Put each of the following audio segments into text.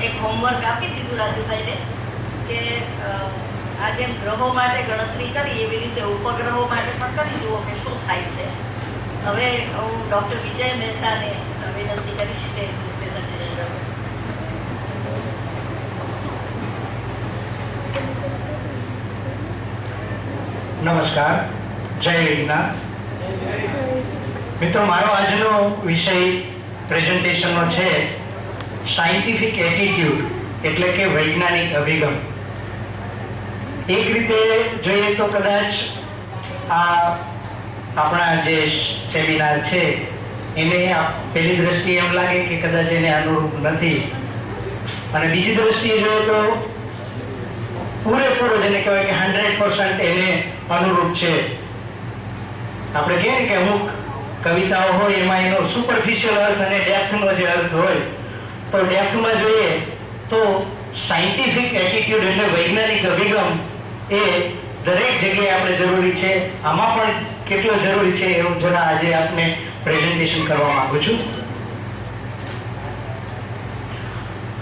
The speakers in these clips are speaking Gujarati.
એક હોમવર્ક આપી દીધું રાજુભાઈને કે આ જેમ ગ્રહો માટે ગણતરી કરી એવી રીતે ઉપગ્રહો માટે પણ કરી જુઓ કે શું થાય છે. હવે હું ડૉક્ટર વિજય મહેતાને વિનંતી કરીશ કે પ્રેઝન્ટેશન કરે. નમસ્કાર, જય વિજ્ઞાન. મિત્રો, મારો આજનો વિષય પ્રેઝન્ટેશનનો છે સાયન્ટિફિક એટીટ્યુડ, એટલે કે વૈજ્ઞાનિક અભિગમ. એક રીતે જોઈએ તો કદાચ આ આપણા જે સેમિનાર છે એને પહેલી દ્રષ્ટિએ એમ લાગે કે કદાચ એને અનુરૂપ નથી, અને બીજી દ્રષ્ટિએ જોઈએ તો પૂરેપૂરો જેને કહેવાય કે 100% એને અનુરૂપ છે. આપણે કહીએ ને કે અમુક કવિતાઓ હોય એમાં એનો સુપરફિશિયલ અર્થ અને ડેપ્થનો જે અર્થ હોય, તો ડેપ્થમાં જોઈએ તો સાયન્ટિફિક એટીટ્યુડ એટલે વૈજ્ઞાનિક અભિગમ એ દરેક જગ્યાએ આપણે જરૂરી છે. આમાં પણ કેટલો જરૂરી છે એવું જરા આજે આપને પ્રેઝન્ટેશન કરવા માંગુ છું.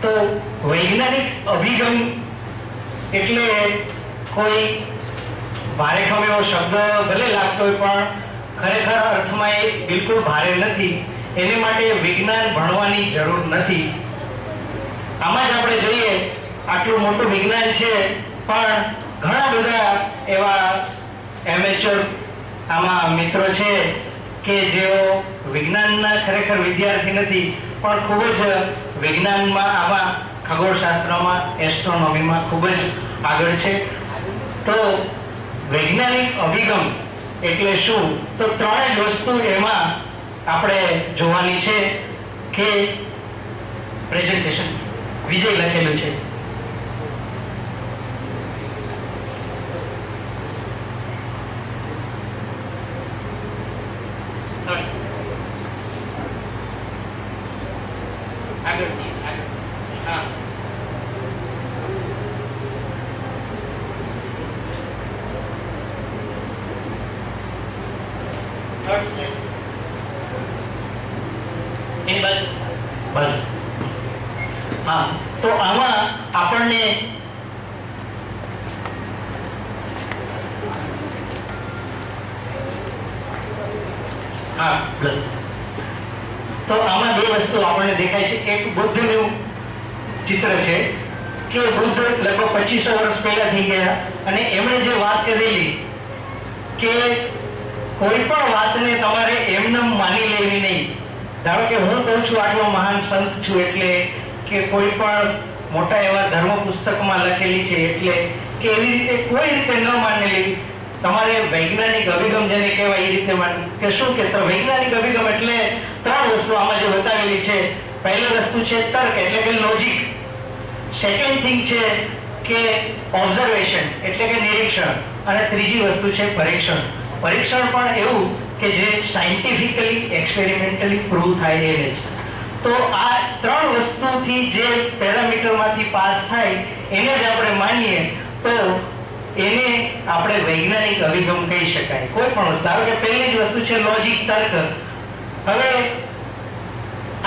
તો વૈજ્ઞાનિક અભિગમ એટલે કોઈ ભારેખમ એવો શબ્દ ભલે લાગતો હોય પણ ખરેખર અર્થમાં એ બિલકુલ ભારે નથી. એને માટે વિજ્ઞાન ભણવાની જરૂર નથી. આમાં જ આપણે જોઈએ આટલું મોટું વિજ્ઞાન છે પણ ઘણા બધા એવા એમેચ્યોર આમાં મિત્રો છે કે જેઓ વિજ્ઞાનના ખરેખર વિદ્યાર્થી નથી પણ ખૂબ જ વિજ્ઞાનમાં આમાં ખગોળશાસ્ત્રમાં એસ્ટ્રોનોમીમાં ખૂબ જ આગળ છે. તો વૈજ્ઞાનિક અભિગમ એટલે શું? તો ત્રણેય જ વસ્તુ એમાં આપણે જોવાની છે કે પ્રેઝન્ટેશન વિજય લખેલું છે. હા, તો આમાં આપણને તો આમાં બે વસ્તુ આપણને દેખાય છે. એક બુદ્ધનું ચિત્ર છે કે બુદ્ધ લગભગ 2500 વર્ષ પહેલા થઈ ગયા અને એમણે જે વાત કરેલી કે કોઈ પણ વાતને તમારે એમને માની લેવી નહીં. ધારો કે હું કહું છું આટલો મહાન સંત છું એટલે કે કોઈ પણ મોટા એવા ધર્મ પુસ્તકમાં લખેલી છે એટલે કે એવી રીતે કોઈ રીતે ન માનેલી. તમારે વૈજ્ઞાનિક અભિગમ જેને કહેવાય એ રીતે કે શું કે વૈજ્ઞાનિક અભિગમ એટલે ત્રણ વસ્તુ આમાં જે બતાવેલી છે. પહેલી વસ્તુ છે તર્ક એટલે કે લોજિક. સેકન્ડ થિંગ છે કે ઓબ્ઝર્વેશન એટલે કે નિરીક્ષણ, અને ત્રીજી વસ્તુ છે પરીક્ષણ. પરીક્ષણ પણ એવું કે જે સાયન્ટિફિકલી એક્સપેરિમેન્ટલી પ્રૂવ થાય એને જ. તો આ ત્રણ વસ્તુથી જે પેરામીટરમાંથી પાસ થાય એને જ આપણે માનીએ તો એને આપણે વૈજ્ઞાનિક અભિગમ કહી શકાય. કોઈ પણ વસ્તુ, ધારો કે પહેલી જ વસ્તુ છે લોજિક, તર્ક. હવે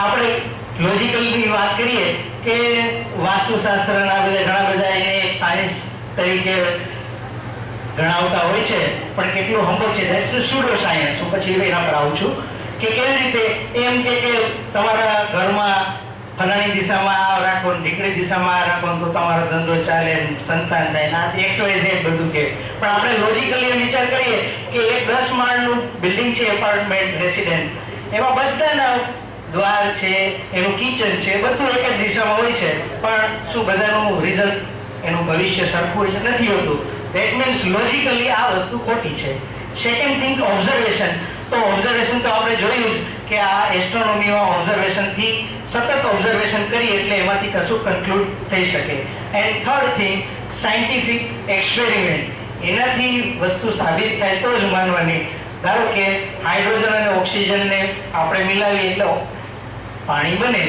આપણે લોજિકલની વાત કરીએ કે વાસ્તુશાસ્ત્રના ઘણા બધા એને એક સાયન્સ તરીકે ગણાવતા હોય છે પણ કેટલું હંબક છે. That's pseudo science. હું પછી એના પર આવું છું કે કેવી રીતે એમ કે તમારા ઘરમાં ફલાણી દિશામાં આ રાખો, ઢીકડી દિશામાં આ રાખો તો તમારો ધંધો ચાલે, સંતાન થાય, ના XYZ બધું કે. પણ આપણે લોજિકલી એમ વિચાર કરીએ કે એક 10 માળનું બિલ્ડિંગ છે, એપાર્ટમેન્ટ, રેસિડેન્ટ, એમાં બધાના દ્વાર છે, એનું કિચન છે, બધું એક જ દિશામાં હોય છે પણ શું બધાનું રિઝલ્ટ એનું ભવિષ્ય સરખું હોય છે? નથી હોતું. ધેટ મીન્સ લોજિકલી આ વસ્તુ ખોટી છે. Second thing observation. તો ઓબ્ઝર્વેશન તો આપણે જોયું કે આ એસ્ટ્રોનોમીમાં ઓબ્ઝર્વેશનથી સતત ઓબ્ઝર્વેશન કરીએ એટલે એમાંથી કશું કન્ક્લુડ થઈ શકે. And third thing scientific experiment. એનાથી વસ્તુ સાબિત થાય તો જ માનવાની. ધારો કે હાઇડ્રોજન અને ઓક્સિજનને આપણે મિલાવીએ એટલે પાણી બને,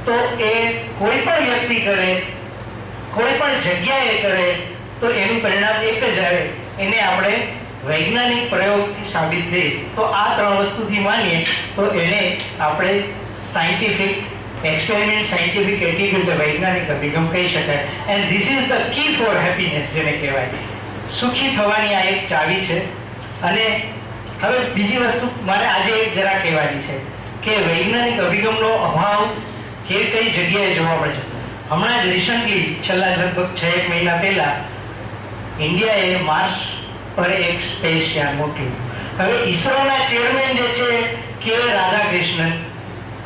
તો એ કોઈ પણ વ્યક્તિ કરે, કોઈ પણ જગ્યાએ કરે તો એનું પરિણામ એક જ આવે. એને આપણે વૈજ્ઞાનિક પ્રયોગથી સાબિત થઈ. તો આ ત્રણ વસ્તુથી માનીએ તો એને આપણે સાયન્ટિફિક એક્સપેરિમેન્ટ સાયન્ટિફિક એટીટ્યુડ વૈજ્ઞાનિક અભિગમ કહી શકાય. And this is the key for happiness, જેને કહેવાય. સુખી થવાની આ એક ચાવી છે. અને હવે બીજી વસ્તુ મારે આજે એક જરા કહેવાની છે કે વૈજ્ઞાનિક અભિગમનો અભાવ કઈ જગ્યાએ જોવા મળે છે. હમણાં જ રિસન્ટલી છેલ્લા લગભગ 6 મહિના પહેલા ઇન્ડિયાએ માર્સ પર એક સ્પેસ યાન મોકલ્યું. હવે ઈસરોના ચેરમેન જે છે કે રાધાકૃષ્ણન,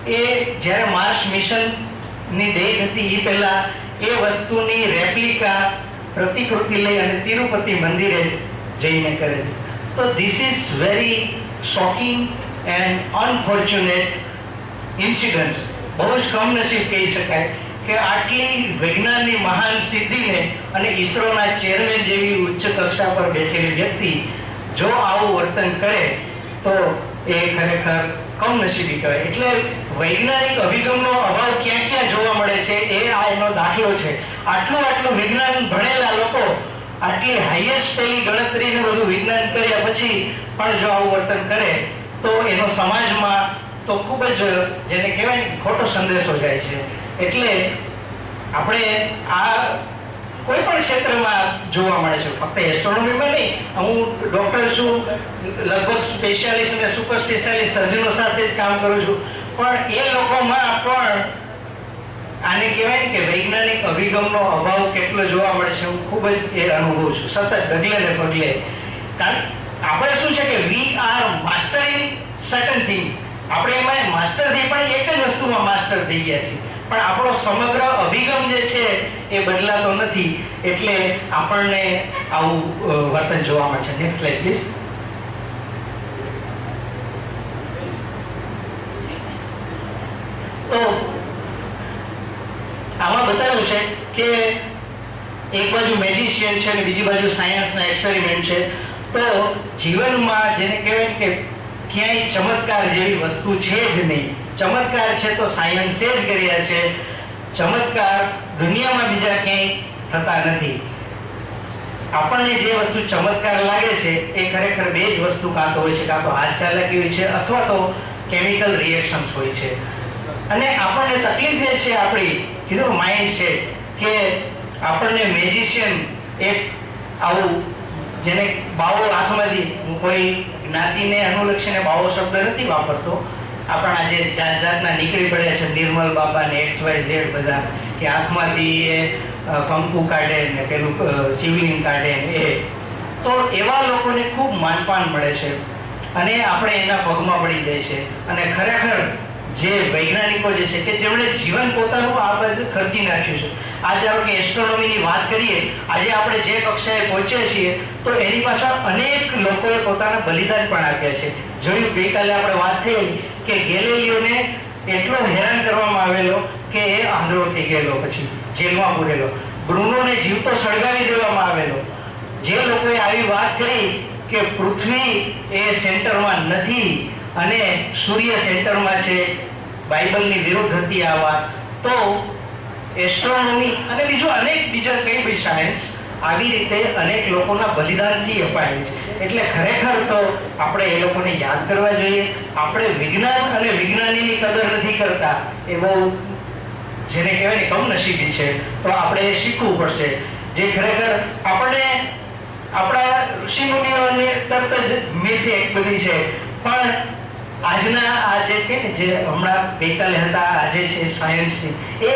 એ જ્યારે માર્સ મિશનની ડેટ હતી એ પહેલા એ વસ્તુની રેપ્લિકા પ્રતિકૃતિ લઈ અને તિરુપતિ મંદિરે જઈને કરે છે. તો this is very shocking and unfortunate incident. બહુ જ કમનસીબ કહી શકાય કે આટલી વિજ્ઞાનની મહાન સિદ્ધિને અને ઈસરોના ચેરમેન જેવી ઉચ્ચ કક્ષા પર બેઠેલી વ્યક્તિ જો આવું વર્તન કરે તો એ ખરેખર કમનસીબી કહેવાય. એટલે વૈજ્ઞાનિક અભિગમનો અભાવ ક્યાં ક્યાં જોવા મળે છે એ આ એનો દાખલો છે. આટલું વિજ્ઞાન ભણેલા લોકો આટલી હાઈએસ્ટ પેલી ગણતરીને બધું વિજ્ઞાન કર્યા પછી પણ જો આવું વર્તન કરે તો એનો સમાજમાં તો ખૂબ જ જેને કહેવાય ને ખોટો સંદેશો જાય છે. એટલે આપણે આ કોઈ પણ ક્ષેત્રમાં જોવા મળે છે, ફક્ત એસ્ટ્રોનોમીમાં નહીં. હું ડોક્ટર છું, લગભગ સ્પેશિયાલિસ્ટ અને સુપર સ્પેશિયાલિસ્ટ સર્જનો સાથે જ કામ કરું છું, પણ એ લોકોમાં પણ આને કહેવાય ને કે વૈજ્ઞાનિક અભિગમનો અભાવ કેટલો જોવા મળે છે હું ખૂબ જ એ અનુભવું છું સતત ડગલે ને પગલે. કારણ આપણે શું છે કે we are master in certain things. આપણે એમાં માસ્ટર થઈ પણ એક જ વસ્તુમાં માસ્ટર થઈ ગયા છીએ, પણ આપણો સમગ્ર અભિગમ જે છે એ બદલાતો નથી. એટલે આપણને આવું વર્તન જોવા મળે છે. Next slide please. તો આમાં બતાવ્યું છે કે એક બાજુ મેજિશિયન છે અને બીજી બાજુ સાયન્સના એક્સપેરિમેન્ટ છે. તો જીવનમાં જેને કહેવાય કે ક્યાંય ચમત્કાર જેવી વસ્તુ છે જ નહીં. ચમત્કાર છે તો સાયન્સે જ કર્યા છે. ચમત્કાર દુનિયામાં બીજા ક્યાંય થતા નથી. આપણને જે વસ્તુ ચમત્કાર લાગે છે એ ખરેખર બે જ વસ્તુ કાં તો હોય છે, કાં તો હાથ ચાલાકી હોય છે અથવા તો કેમિકલ રિએક્શન્સ હોય છે. અને આપણને તકલીફ એ છે આપણી કીધું માઇન્ડ છે કે આપણને મેજિશિયન એક આવું જેને બાવો હાથમાંથી, હું કોઈ જ્ઞાતિને અનુલક્ષીને બાવો શબ્દ નથી વાપરતો, આપણા જે જાત જાતના નીકળી પડ્યા છે નિર્મલ બાબા ને XYZ બધા, કે હાથમાંથી એ કંકુ કાઢે ને પેલું શિવલિંગ કાઢે ને એ, તો એવા લોકોને ખૂબ માનપાન મળે છે અને આપણે એના પગમાં પડી જાય છે. અને ખરેખર જે વૈજ્ઞાનિકો જે છે કે જેમણે જીવન પોતાનું આ બધું ખર્ચી નાખ્યું છે. આજે આપણે એસ્ટ્રોનોમીની વાત કરીએ, આજે આપણે જે કક્ષાએ પહોંચ્યા છીએ તો એની પાછળ અનેક લોકોએ પોતાના બલિદાન પણ આપ્યા છે. જોયું ગઈકાલે આપણે વાત થઈ કે ગેલેલિયોને એટલો હેરાન કરવામાં આવેલો કે એ આંધળો થઈ ગયેલો, પછી જેલમાં પૂરેલો. બ્રુનોને જીવતો સળગાવી દેવામાં આવેલો. જે લોકોએ આવી વાત કરી કે પૃથ્વી એ સેન્ટરમાં નથી અને સૂર્ય સેન્ટરમાં છે, બાઇબલની વિરુદ્ધ હતી આ વાત. તો એસ્ટ્રોનોમી અને બીજા કઈ બી સાયન્સ આવી રીતે અનેક લોકોના બલિદાનથી અપાયેલી છે. એટલે ખરેખર તો આપણે એ લોકોને યાદ કરવા જોઈએ. આપણે વિજ્ઞાન અને વિજ્ઞાનીની કદર નથી કરતા, એ બહુ જેને કહેવાય ને કમનસીબી છે. તો આપણે એ શીખવું પડશે. જે ખરેખર આપણને આપણા ઋષિમુનિઓને તરત જ મિથ એક બધી છે, પણ આજના આ જે કે ને જે હમણાં ગઈકાલે હતા આજે છે સાયન્સની, એ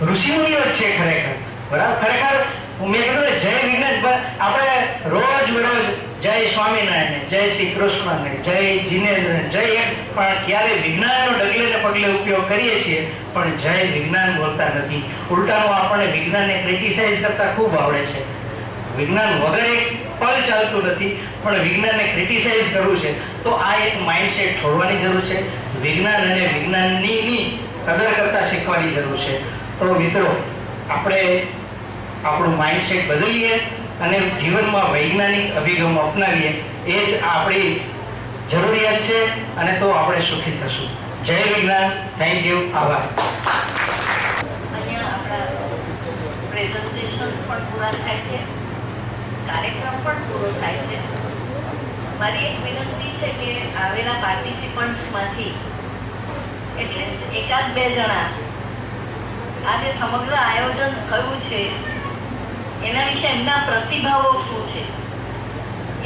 ઋષિમુનિઓ જ છે ખરેખર. બરાબર, ખરેખર મેં કીધું ને જય વિજ્ઞાન, આપણે રોજ બરોજ જય સ્વામિનારાયણ, જય શ્રી કૃષ્ણ, જય જીનેન્દ્ર, જય, પણ ક્યારે વિજ્ઞાનનો ડગલે ને પગલે ઉપયોગ કરીએ છીએ પણ જય વિજ્ઞાન બોલતા નથી. ઉલટાનું આપણને વિજ્ઞાનને ક્રિટિસાઇઝ કરતા ખૂબ આવડે છે. વિજ્ઞાન વગર એક પલ ચાલતું નથી, પણ વિજ્ઞાનને ક્રિટિસાઇઝ કરવું છે તો આ એક માઇન્ડસેટ છોડવાની જરૂર છે. વિજ્ઞાન અને વિજ્ઞાનની કદર કરતા શીખવાની જરૂર છે. તો મિત્રો, આપણે આપણું માઇન્ડસેટ બદલીએ અને જીવનમાં વૈજ્ઞાનિક અભિગમ અપનાવીએ, એ જ આપણી જરૂરિયાત છે અને તો આપણે સુખી થશું. જય વિજ્ઞાન. Thank you. આભાર. અહીંયા આપણા પ્રેઝન્ટેશન પણ પૂરા થાય છે, કાર્યક્રમ પણ પૂરો થાય છે. મારી એક વિનંતી છે કે આવેલા પાર્ટિસિપન્ટ્સમાંથી એટલીસ્ટ એકાદ બે જણા આ જે સમગ્ર આયોજન થયું છે એના વિશે એમના પ્રતિભાવો શું છે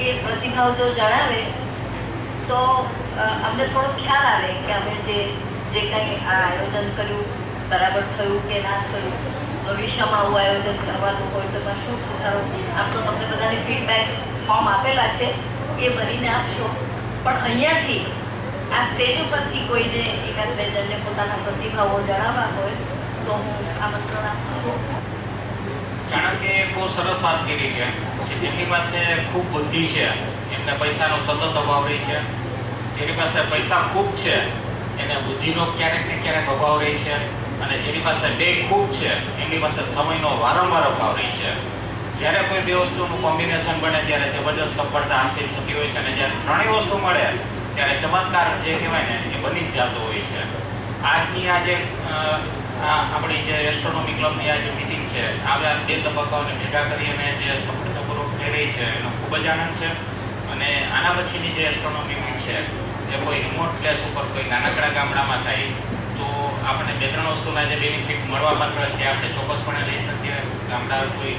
એ પ્રતિભાવ જો જણાવે તો અમને થોડો ખ્યાલ આવે કે અમે જે કંઈ આ આયોજન કર્યું બરાબર થયું કે ના થયું, ભવિષ્યમાં આવું આયોજન કરવાનું હોય તો એમાં શું સુધારો. આમ તો તમને બધાને ફીડબેક ફોર્મ આપેલા છે એ ભરીને આપશો, પણ અહીંયાથી આ સ્ટેજ ઉપરથી કોઈને એકાદ બે જણને પોતાના પ્રતિભાવો જણાવવા હોય તો હું આમંત્રણ આપું છું. ચાણક્યએ બહુ સરસ વાત કરી છે કે જેમની પાસે ખૂબ બુદ્ધિ છે એમને પૈસાનો સતત અભાવ રહી છે, જેની પાસે પૈસા ખૂબ છે એને બુદ્ધિનો ક્યારેક ને ક્યારેક અભાવ રહી છે, અને જેની પાસે બે ખૂબ છે એમની પાસે સમયનો વારંવાર અભાવ રહી છે. જ્યારે કોઈ બે વસ્તુનું કોમ્બિનેશન બને ત્યારે જબરદસ્ત સફળતા હાંસિલ થતી હોય છે, અને જ્યારે ત્રણેય વસ્તુ મળે ત્યારે ચમત્કાર જે કહેવાય ને એ બની જ જતો હોય છે. આજની આ જે આપણી જે એસ્ટ્રોનોમી ક્લબની આ જે મિટિંગ છે, આવ્યા બે તબક્કાઓને ભેગા કરી અને જે સફળતાપૂર્વક થઈ રહી છે એનો ખૂબ જ આનંદ છે. અને આના પછીની જે એસ્ટ્રોનોમી મીટ છે એ કોઈ રિમોટ પ્લેસ ઉપર કોઈ નાનકડા ગામડામાં થાય તો આપણને બે ત્રણ વસ્તુના જે બેનિફિટ મળવાપાત્ર છે આપણે ચોક્કસપણે લઈ શકીએ. ગામડા કોઈ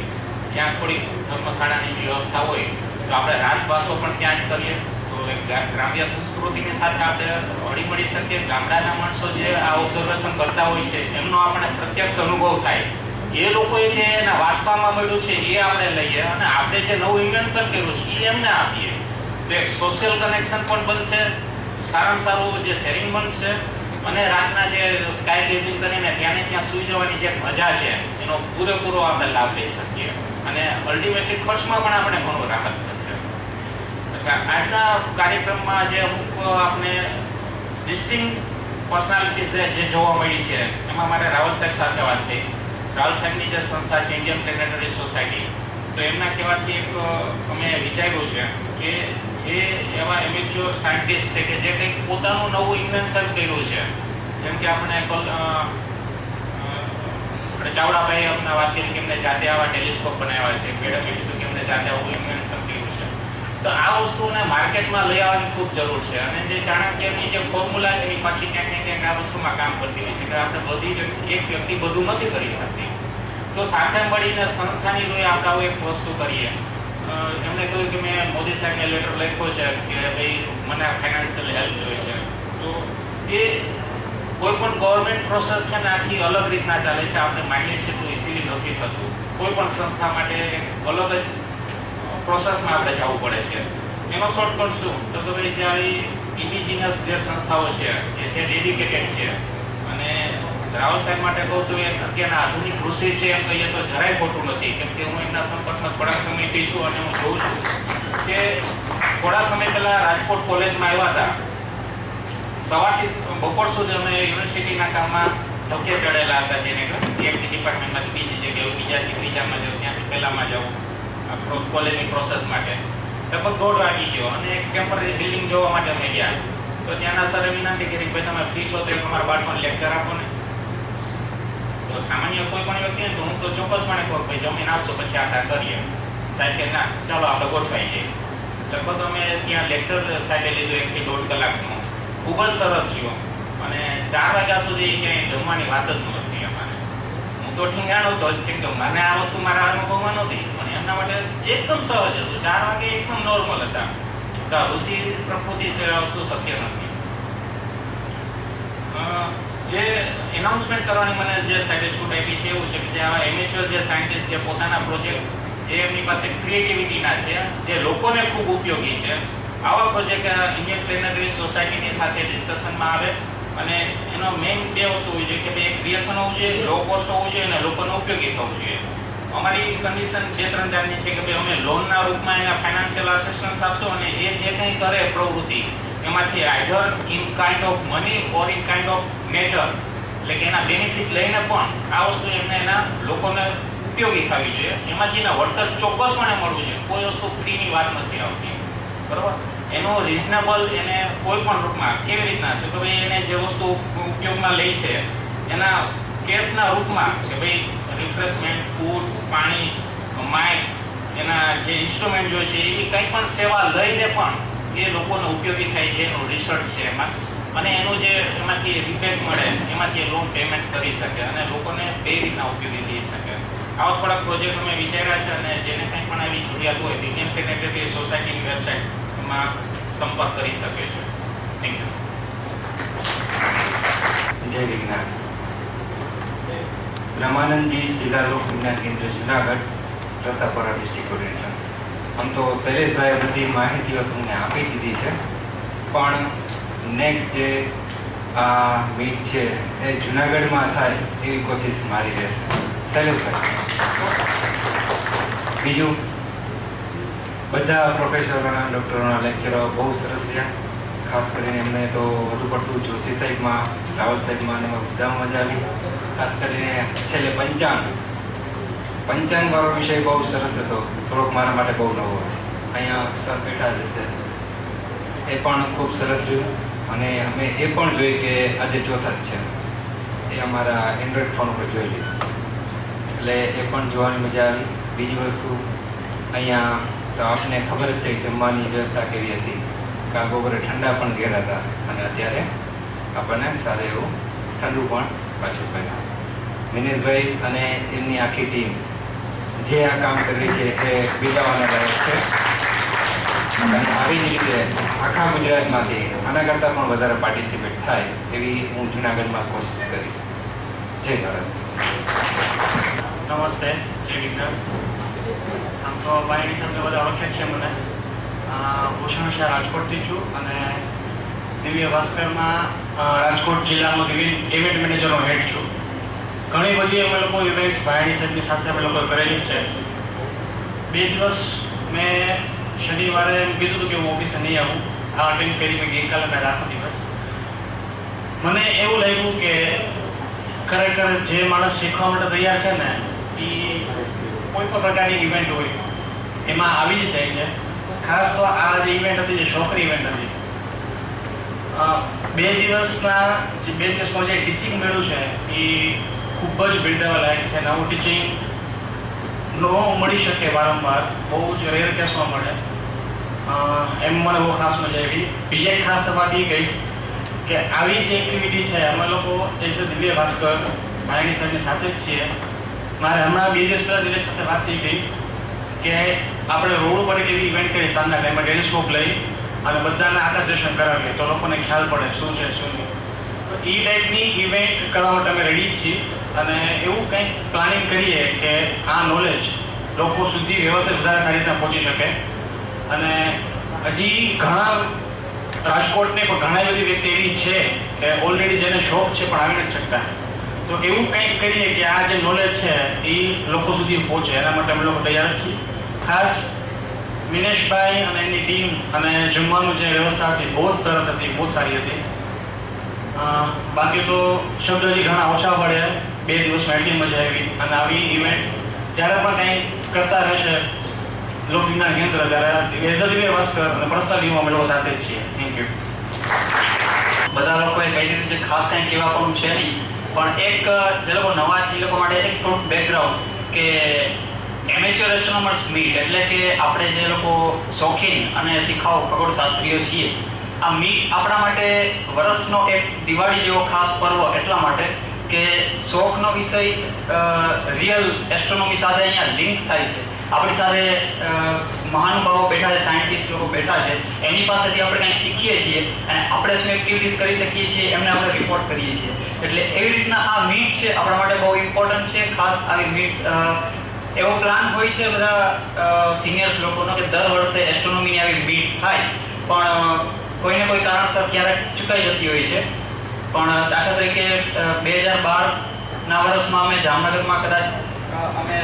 ત્યાં થોડી ધર્મશાળાની વ્યવસ્થા હોય તો આપણે રાજભાષો પણ ત્યાં જ કરીએ તો એક ગ્રામ્ય સંસ્કૃતિની સાથે આપણે હળીમળી શકીએ. ગામડાના માણસો જે આ ઓબ્ઝર્વેશન કરતા હોય છે એમનો આપણે પ્રત્યક્ષ અનુભવ થાય, એ લોકોએ જે એના વારસામાં મળ્યું છે એ આપણે લઈએ અને આપણે જે નવું ઇન્વેન્શન કર્યું છે એ એમને આપીએ તો એક સોશિયલ કનેક્શન પણ બનશે, સારામાં સારું જે શેરિંગ બનશે, અને રાતના જે સ્કાય ગેઝિંગ કરીને ત્યાં સૂઈ જવાની જે મજા છે એનો પૂરેપૂરો આપણે લાભ લઈ શકીએ, અને અલ્ટિમેટલી ખર્ચમાં પણ આપણે ઘણું રાહત થશે. આજના કાર્યક્રમમાં જે અમુક આપણે ડિસ્ટિંક્ટ પર્સનાલિટીઝ જે જોવા મળી છે એમાં મારે રાવલ સાહેબ સાથે વાત થઈ. રાવલ સાહેબની જે સંસ્થા છે ઇન્ડિયન પ્લેનેટરી સોસાયટી, તો એમના કહેવાથી એક અમે વિચાર્યું છે કે જે એવા એમેચ્યોર સાયન્ટિસ્ટ છે કે જે કંઈક પોતાનું નવું ઇન્વેન્શન કર્યું છે, જેમ કે આપણે ચાવડાભાઈ અમને વાત કરી કે એમને જાતે આવા ટેલિસ્કોપ બનાવ્યા છે, મેડમે કીધું કે એમને જાતે આવું ઇન્વેન્શન કર્યું છે. તો આ વસ્તુને માર્કેટમાં લઈ આવવાની ખૂબ જરૂર છે, અને જે ચાણક્યની જે ફોર્મ્યુલા છે એ પાછી ક્યાંક ને ક્યાંક આ વસ્તુમાં કામ કરતી હોય છે કે આપણે બધી જ એક વ્યક્તિ બધું નથી કરી શકતી. તો સાથે મળીને સંસ્થાની લોહી આપણે આવું એક વસ્તુ કરીએ. એમને કહ્યું કે મેં મોદી સાહેબને લેટર લખ્યો છે કે ભાઈ મને ફાઇનાન્શિયલ હેલ્પ જોઈએ છે. તો એ કોઈ પણ ગવર્મેન્ટ પ્રોસેસ છે ને આખી અલગ રીતના ચાલે છે, આપણે માનીએ છીએ તો ઇઝીલી નથી થતું. કોઈ પણ સંસ્થા માટે અલગ જ પ્રોસેસમાં આપણે જવું પડે છે. એનો શોર્ટકટ શું તો કે ભાઈ જે આવી ઇન્ડિજિનસ જે સંસ્થાઓ છે જે ડેડિકેટેડ છે, અને રાવલ સાહેબ માટે કહું તો એ અત્યારના આધુનિક કૃષિ છે એમ કહીએ તો જરાય ખોટું નથી, કેમ કે હું એમના સંપર્કમાં થોડાક સમયથી છું અને હું જોઉં છું કે થોડા સમય પહેલાં રાજકોટ કોલેજમાં આવ્યા હતા. સવારથી બપોર સુધી અમે યુનિવર્સિટીના કામમાં ધક્કે ચડેલા હતા, જેને એક ડિપાર્ટમેન્ટમાંથી બીજી જગ્યાએ, બીજાથી ત્રીજામાં જવું, ત્યાંથી પહેલામાં જવું કોલેજની પ્રોસેસ માટે. લગભગ 1:30 વાગી ગયો અને એક ટેમ્પરરી બિલ્ડિંગ જોવા માટે અમે ગયા. તો ત્યાંના સરે વિનંતી કરી ભાઈ તમે ફ્રી છો તો એક અમારા બાળકોને લેક્ચર આપો ને. તો સામાન્ય કોઈ પણ વ્યક્તિ તો હું તો ચોક્કસપણે કહું ભાઈ જમીન આવશો પછી આટા કરીએ. સાહેબ કે ના ચાલો આપણે ગોઠવાઈ જઈએ. લગભગ અમે ત્યાં લેક્ચર સાહેબે લીધું 1 થી 1.5 કલાકનું, ખૂબ જ સરસ રહ્યો, અને 4 વાગ્યા સુધી ક્યાંય જમવાની વાત જ નહોતી અમારે. હું તો ઠીંગાણો હતો કેમ કે મને આ વસ્તુ મારા અનુભવમાં નહોતી, પણ એમના માટે એકદમ સહજ હતું. 4 વાગે એકદમ નોર્મલ હતા. ઋષિ પ્રકૃતિ છે આ વસ્તુ શક્ય નથી. જે એનાઉન્સમેન્ટ કરવાની મને જે સાઈડે છૂટ આપી છે એવું છે કે જે આવા એમેચ્યોર જે સાયન્ટિસ્ટ જે પોતાના પ્રોજેક્ટ જે એમની પાસે ક્રિએટિવિટીના છે, જે લોકોને ખૂબ ઉપયોગી છે, આવા પ્રોજેક્ટ ઇન્ડિયન પ્લેનેટરી સોસાયટીની સાથે ડિસ્કશનમાં આવે. અને એનો મેઇન બે વસ્તુ હોવી જોઈએ કે ભાઈ ક્રિએશન હોવું જોઈએ, લો કોસ્ટ હોવું જોઈએ, અને લોકોને ઉપયોગી થવું જોઈએ. અમારી કન્ડિશન 2-3 જાતની છે કે ભાઈ અમે લોનના રૂપમાં એના ફાઇનાન્શિયલ અસિસ્ટન્સ આપશું, અને એ જે કંઈ કરે પ્રવૃત્તિ એમાંથી either in kind of money or in kind of nature, એટલે કે એના બેનિફિટ લઈને પણ આ વસ્તુ એમને એના લોકોને ઉપયોગી થવી જોઈએ. એમાંથી એના વળતર ચોક્કસપણે મળવું જોઈએ. કોઈ વસ્તુ ફ્રીની વાત નથી આવતી, બરાબર. એનો રિઝનેબલ એને કોઈ પણ રૂપમાં કેવી રીતના તો કે ભાઈ એને જે વસ્તુ ઉપયોગમાં લઈ છે એના કેશના રૂપમાં કે ભાઈ રિફ્રેશમેન્ટ, ફૂડ, પાણી, માઇક, એના જે ઇન્સ્ટ્રુમેન્ટ જોઈએ છે એ કંઈ પણ સેવા લઈને પણ એ લોકોને ઉપયોગી થાય છે એનું રિસર્ચ છે એમાં અને એનું જે એમાંથી રિબેટ મળે એમાંથી લોન પેમેન્ટ કરી શકે અને લોકોને બે રીતના ઉપયોગી થઈ શકે. આવા થોડાક પ્રોજેક્ટ અમે વિચાર્યા છે અને જેને કંઈ પણ આવી જરૂરિયાત હોય તો ઇન્ડિયન પેનેટ્રેટિવ સોસાયટીની વેબસાઇટમાં સંપર્ક કરી શકે છે. Thank you. જય વિજ્ઞાન. બ્રહ્માનંદજી જિલ્લા લોક વિજ્ઞાન કેન્દ્ર જુનાગઢ, પ્રતાપપરા ડિસ્ટ્રિક્ટ કોર્ડિનેટર. આમ તો શૈલેષભાઈ બધી માહિતીઓ તમને આપી દીધી છે, પણ નેક્સ્ટ જે આ મીટ છે એ જુનાગઢમાં થાય એવી કોશિશ મારી રહેશે. શૈલેષભાઈ, બીજું બધા પ્રોફેસરોના ડૉક્ટરોના લેક્ચરો બહુ સરસ રહ્યા. ખાસ કરીને એમને તો વધુ પડતું જોશી સાહેબમાં, રાવલ સાહેબમાં અને એમાં બધામાં મજા આવી. ખાસ કરીને છેલ્લે પંચાંગવાળો વિષય બહુ સરસ હતો, થોડોક મારા માટે બહુ નવો હતો. અહીંયા સર બેઠા જ હશે, એ પણ ખૂબ સરસ રહ્યું. અને અમે એ પણ જોઈ કે આજે ચોથા જ છે એ અમારા એન્ડ્રોઈડ ફોન ઉપર જોઈ લીધું, એટલે એ પણ જોવાની મજા આવી. બીજી વસ્તુ, અહીંયા તો આપને ખબર જ છે કે જમવાની વ્યવસ્થા કેવી હતી. કારણ બપોરે ઠંડા પણ ઘેર હતા અને અત્યારે આપણને સારું એવું ઠંડુ પણ પાછું કર્યું. મિનેશભાઈ અને એમની આખી ટીમ જે આ કામ કરી છે એ બિરદાવવાના લાયક છે. અને આવી જ રીતે આખા ગુજરાતમાંથી આના કરતાં પણ વધારે પાર્ટિસિપેટ થાય એવી હું જુનાગઢમાં કોશિશ કરીશ. જય ભારત. નમસ્તે, જય વિજ્ઞાન. આમ તો ભાઈની સાથે બધા ઓળખે છે મને. ભૂષણ શાહ રાજકોટથી છું અને દિવ્ય ભાસ્કરમાં રાજકોટ જિલ્લાનો ઇવેન્ટ મેનેજરનો હેડ છું. ઘણી બધી અમે લોકો ઇવેન્ટ્સ ભાઈની સાહેબની સાથે અમે લોકો કરેલી છે. 2 દિવસ મેં શનિવારે એમ કીધું હતું કે હું ઓફિસે નહીં આવું, આ અટેન્ડ કરી મેં ગઈકાલે મેં આખો દિવસ. મને એવું લાગ્યું કે ખરેખર જે માણસ શીખવા માટે તૈયાર છે ને એ કોઈ પણ પ્રકારની ઇવેન્ટ હોય એમાં આવી જ જાય છે. ખાસ તો આ જે ઇવેન્ટ હતી, જે છોકરી ઇવેન્ટ હતી, 2 દિવસમાં જે ટીચિંગ મળ્યું છે એ ખૂબ જ બિરદાવવા લાયક છે. નવું ટીચિંગ નો મળી શકે વારંવાર, બહુ જ રેર કેસમાં મળે. એમ મને બહુ ખાસ મજા આવી. બીજી એક ખાસ વાત એ કહીશ કે આવી જે એક્ટિવિટી છે અમે લોકો જે છે દિવ્ય ભાસ્કર ભાઈની સાહેબની સાથે જ છીએ. મારે હમણાં 2 દિવસ પહેલાં દિનેશ સાથે વાત થઈ ગઈ કે આપણે રોડ ઉપર એક એવી ઇવેન્ટ કરી સાંજના ટાઈમમાં ટેલિસ્કોપ લઈ અને બધાને આકાશ દર્શન કરાવીએ તો લોકોને ખ્યાલ પડે શું છે શું નહીં. તો એ ટાઈપની ઇવેન્ટ કરવા માટે અમે રેડી જ છીએ અને એવું કંઈક પ્લાનિંગ કરીએ કે આ નોલેજ લોકો સુધી વ્યવસ્થિત વધારે સારી રીતના પહોંચી શકે. અને હજી ઘણા રાજકોટને પણ ઘણા બધી વ્યક્તિ એવી છે કે ઓલરેડી જેને શોખ છે પણ આવી નથી શકતા. તો એવું કંઈક કરીએ કે આ જે નોલેજ છે એ લોકો સુધી પહોંચે, એના માટે અમે લોકો તૈયાર છીએ. ખાસ મિનેશભાઈ અને એની ટીમ અને જમવાનું જે વ્યવસ્થા હતી બહુ જ સરસ હતી, બહુ જ સારી હતી. બાકી તો શબ્દ હજી ઘણા ઓછા પડે. 2 દિવસમાં એટલી મજા આવી. અને આવી ઇવેન્ટ જ્યારે પણ કંઈ કરતા રહેશે લોક વિજ્ઞાન કેન્દ્ર, ત્યારે એઝ અ દિવ્ય ભાસ્કર અને પર્સનલી અમે લોકો સાથે જ છીએ. Thank you. બધા લોકોએ કહી દીધું છે, ખાસ કંઈ કહેવા પણ છે નહીં, પણ એક જે લોકો નવા છે એ લોકો માટે એક થોડુંક બેકગ્રાઉન્ડ કે એમેચ્યોર એસ્ટ્રોનોમર્સ મીટ એટલે કે આપણે જે લોકો શોખીન અને શિખાઉ ખગોળશાસ્ત્રીઓ છીએ, આ મીટ આપણા માટે વર્ષનો એક દિવાળી જેવો ખાસ પર્વ એટલા માટે કે શોખનો વિષય રિયલ એસ્ટ્રોનોમી સાથે અહીંયા લિંક થાય છે. આપણી સાથે મહાનુભાવો બેઠા છે, સાયન્ટિસ્ટ લોકો બેઠા છે, એની પાસેથી આપણે કંઈક શીખીએ છીએ અને આપણે શું એક્ટિવિટીઝ કરી શકીએ છીએ એમને આપણે રિપોર્ટ કરીએ છીએ. એટલે એવી રીતના આ મીટ છે આપણા માટે બહુ ઇમ્પોર્ટન્ટ છે. ખાસ આવી મીટ્સ એવો પ્લાન હોય છે બધા સિનિયર્સ લોકોનો કે દર વર્ષે એસ્ટ્રોનોમીની આવી મીટ થાય, પણ કોઈને કોઈ કારણસર ક્યારેક ચૂકાઈ જતી હોય છે. પણ દાખલા તરીકે 2012ના વર્ષમાં અમે જામનગરમાં કદાચ અમે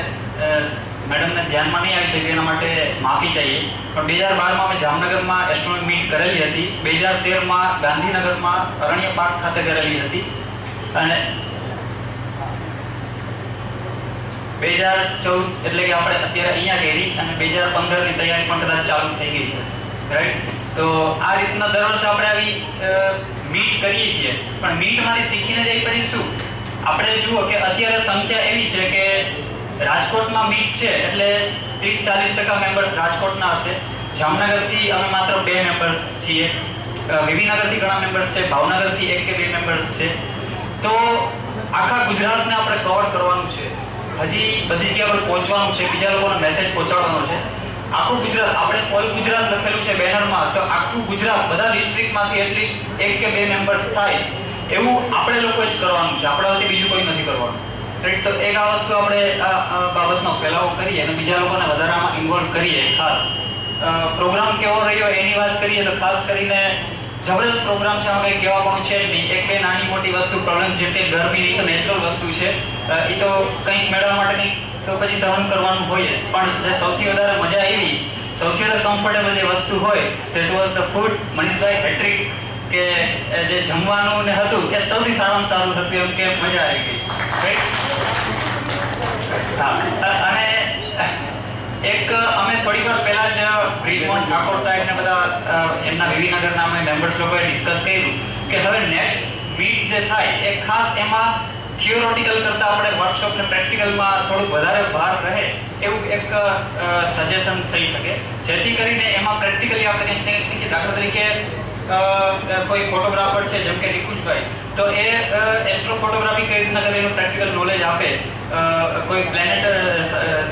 મેડમને ધ્યાનમાં નહીં આવી શકી, એના માટે માફી ચાહીએ. પણ 2012માં અમે જામનગરમાં એસ્ટ્રોનોમી મીટ કરેલી હતી. 2013માં ગાંધીનગરમાં અરણ્ય પાર્ક ખાતે કરેલી હતી અને 2014 એટલે કે આપણે અત્યારે અહીંયા કરી અને 2015ની તૈયારી પણ કદાચ ચાલુ થઈ ગઈ છે, રાઈટ? તો આ રીતના દર વર્ષે આપણે આવી મીટ કરીએ છીએ. પણ મીટમાંથી શીખીને જઈ પછી શું આપણે જુઓ કે અત્યારે સંખ્યા એવી છે કે રાજકોટમાં મીટ છે એટલે 30-40% મેમ્બર્સ રાજકોટના હશે. જામનગરથી અમે માત્ર 2 મેમ્બર્સ છીએ વિવીનગરથી ઘણા મેમ્બર્સ છે, ભાવનગરથી 1 કે 2 મેમ્બર્સ છે. તો આખા ગુજરાતને આપણે કવર કરવાનું છે. હજી બધી જગ્યા પર પહોંચવાનું છે, બીજા લોકોને મેસેજ પહોંચાડવાનો છે. આખું ગુજરાત, આપણે ઓલ ગુજરાત લખેલું છે બેનરમાં, તો આખું ગુજરાત બધા ડિસ્ટ્રિક્ટમાંથી એટલીસ્ટ 1 કે 2 મેમ્બર્સ થાય એવું આપણે લોકોએ જ કરવાનું છે. આપણાથી બીજું કોઈ નથી કરવાનું. તો એક આ વસ્તુ આપણે આ બાબતનો ફેલાવો કરીએ અને બીજા લોકોને વધારામાં ઇન્વોલ્વ કરીએ. ખાસ પ્રોગ્રામ કેવો રહ્યો એની વાત કરીએ તો ખાસ કરીને જબરદસ્ત પ્રોગ્રામ છે. આમાં કંઈ કહેવાનું છે જ નહીં. 1-2 નાની મોટી વસ્તુ પ્રોબ્લેમ જેમ કે ગરમીની તો નેચરલ વસ્તુ છે, એ તો કંઈક મેળવવા માટેની તો પછી સહન કરવાનું હોય જ. પણ જે સૌથી વધારે મજા આવી, સૌથી વધારે કમ્ફર્ટેબલ જે વસ્તુ હોય તો it was the food. Manishbhai hat trick કે જે જમવાનું ને હતું એ સૌથી સારામાં સારું હતું, એમ કે મજા આવી ગઈ. હા, અને એક અમે થોડી વાર પહેલા જ બ્રિજમોહન ઠાકોર સાહેબ ને બધા એમના વિવીનગરના અમે મેમ્બર્સ લોકોએ ડિસ્કસ કર્યું કે હવે નેક્સ્ટ મીટ જે થાય એ ખાસ એમાં થિયોરેટિકલ કરતાં આપણે વર્કશોપ ને પ્રેક્ટિકલમાં થોડુંક વધારે ભાર રહે એવું એક સજેશન થઈ શકે, જેથી કરીને એમાં પ્રેક્ટિકલી આપણે કંઈક શીખીએ. દાખલા તરીકે કોઈ ફોટોગ્રાફર છે જેમ કે નિકુંજભાઈ, તો એ એસ્ટ્રો ફોટોગ્રાફી કઈ રીતના કરે એનું પ્રેક્ટિકલ નોલેજ આપે. કોઈ પ્લેનેટ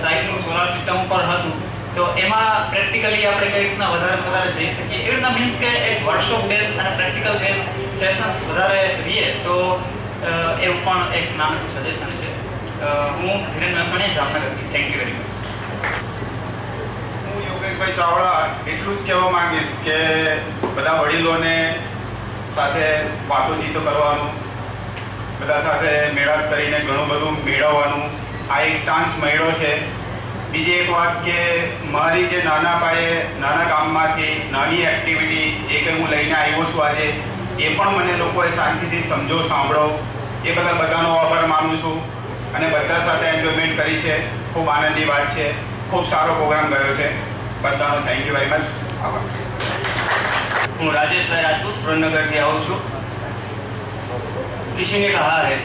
સાઇટનું સોલાર સિસ્ટમ ઉપર હતું તો એમાં પ્રેક્ટિકલી આપણે કઈ રીતના વધારે જઈ શકીએ. એ રીતના મીન્સ કે એક વર્કશોપ બેઝ અને પ્રેક્ટિકલ બેઝ સેશન્સ વધારે રહીએ તો એવું પણ એક નાનું સજેશન છે. હું ધીરેન મેસવાણી, જામનગરથી. Thank you very much. હું યોગેશભાઈ ચાવડા એટલું જ કહેવા માંગીશ કે બધા વડીલોને સાથે વાતોચીતો કરવાનું, બધા સાથે મેળાપ કરીને ઘણું બધું મેળવવાનું આ એક ચાન્સ મળ્યો છે. બીજી એક વાત કે મારી જે નાના પાયે નાના ગામમાંથી નાની એક્ટિવિટી જે કંઈ હું લઈને આવ્યો છું આજે, એ પણ મને લોકોએ શાંતિથી સમજો, સાંભળો, એ બધા બધાનો આભાર માનું છું. અને બધા સાથે એન્જોયમેન્ટ કરી છે. ખૂબ આનંદની વાત છે. ખૂબ સારો પ્રોગ્રામ ગયો છે. બધાનો થેન્ક યુ વેરી મચ. આભાર. હું राजेशभाई राजपूत सुरेंद्रनगर से आऊँ छू. किसी ने कहा है